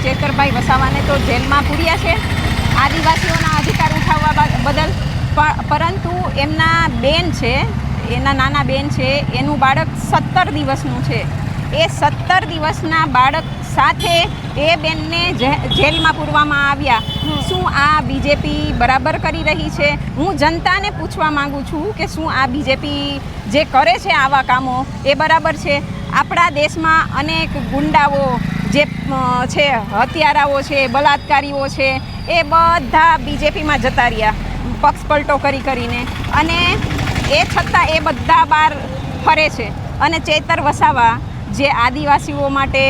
ચેતરભાઈ વસાવાને તો જેલમાં પૂર્યા છે આદિવાસીઓના અધિકાર ઉઠાવવા બદલ, પરંતુ એમના બેન છે, એના નાના બેન છે, એનું બાળક 17 દિવસનું છે. એ 17 દિવસના બાળક સાથે એ બેનને જેલમાં પૂરવામાં આવ્યા. શું આ બીજેપી બરાબર કરી રહી છે? હું જનતાને પૂછવા માંગુ છું કે શું આ બીજેપી જે કરે છે આવા કામો એ બરાબર છે? આપણા દેશમાં અનેક ગુંડાઓ જે છે, હત્યારાઓ છે, બલાત્કારીઓ છે, એ બધા બીજેપીમાં જતા રહ્યા પક્ષ પલટો કરીને, અને એ છતાં એ બધા બહાર ફરે છે. અને ચેતર વસાવા જે આદિવાસીઓ માટે,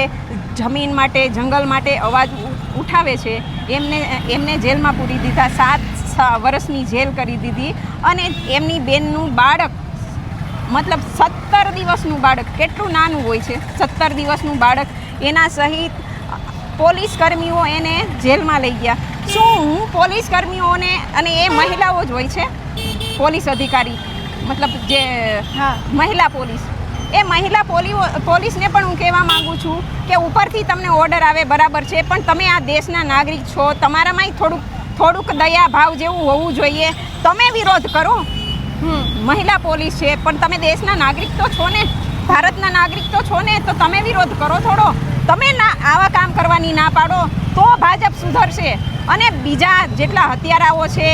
જમીન માટે, જંગલ માટે અવાજ ઉઠાવે છે, એમને જેલમાં પૂરી દીધા. 7 વર્ષની જેલ કરી દીધી. અને એમની બેનનું બાળક, મતલબ 17 દિવસનું બાળક, કેટલું નાનું હોય છે 17 દિવસનું બાળક, એના સહિત પોલીસ કર્મીઓ એને જેલમાં લઈ ગયા. શું હું પોલીસ કર્મીઓને, અને એ મહિલાઓ જ હોય છે પોલીસ અધિકારી, મતલબ જે મહિલા પોલીસ, એ મહિલા પોલીસને પણ હું કહેવા માગું છું કે ઉપરથી તમને ઓર્ડર આવે બરાબર છે, પણ તમે આ દેશના નાગરિક છો, તમારામાંય થોડુંક દયા ભાવ જેવું હોવું જોઈએ. તમે વિરોધ કરો. મહિલા પોલીસ છે, પણ તમે દેશના નાગરિક તો છો ને, ભારતના નાગરિક તો છો ને, તો તમે વિરોધ કરો થોડો. તમે આવા કામ કરવાની ના પાડો તો ભાજપ સુધરશે. અને બીજા જેટલા હત્યારાઓ છે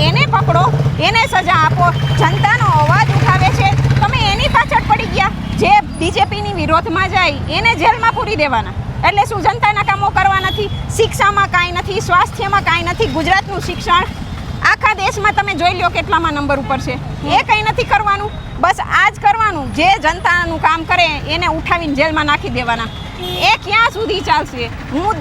એને પકડો, એને સજા આપો. જનતાનો અવાજ ઉઠાવે છે, તમે એની પાછળ પડી ગયા. જે બીજેપીની વિરોધમાં જાય એને જેલમાં પૂરી દેવાના. એટલે શું જનતાના કામો કરવા નથી? શિક્ષામાં કાંઈ નથી, સ્વાસ્થ્યમાં કાંઈ નથી. ગુજરાતનું શિક્ષણ આખા દેશમાં તમે જોઈ લો કેટલામાં નંબર ઉપર છે. એ કંઈ નથી કરવાનું. બસ આ જ કરવાનું. જે જનતાનું કામ કરે એને ઉઠાવીને જેલમાં નાખી દેવાના. એ ક્યાં સુધી ચાલશે? હું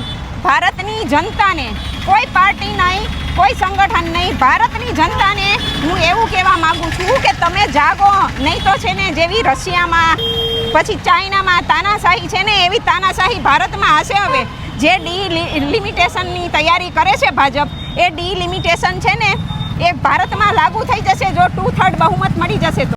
ભારતની જનતાને, કોઈ પાર્ટી નહીં, કોઈ સંગઠન નહીં, ભારતની જનતાને હું એવું કહેવા માગું છું કે તમે જાગો. નહીં તો છે ને, જેવી રશિયામાં, પછી ચાઇનામાં તાનાશાહી છે ને, એવી તાનાશાહી ભારતમાં હશે. હવે જે ડિલિમિટેશનની તૈયારી કરે છે ભાજપ, એ ડિલિમિટેશન છે ને, એ ભારતમાં લાગુ થઈ જશે જો 2/3 બહુમત મળી જશે તો.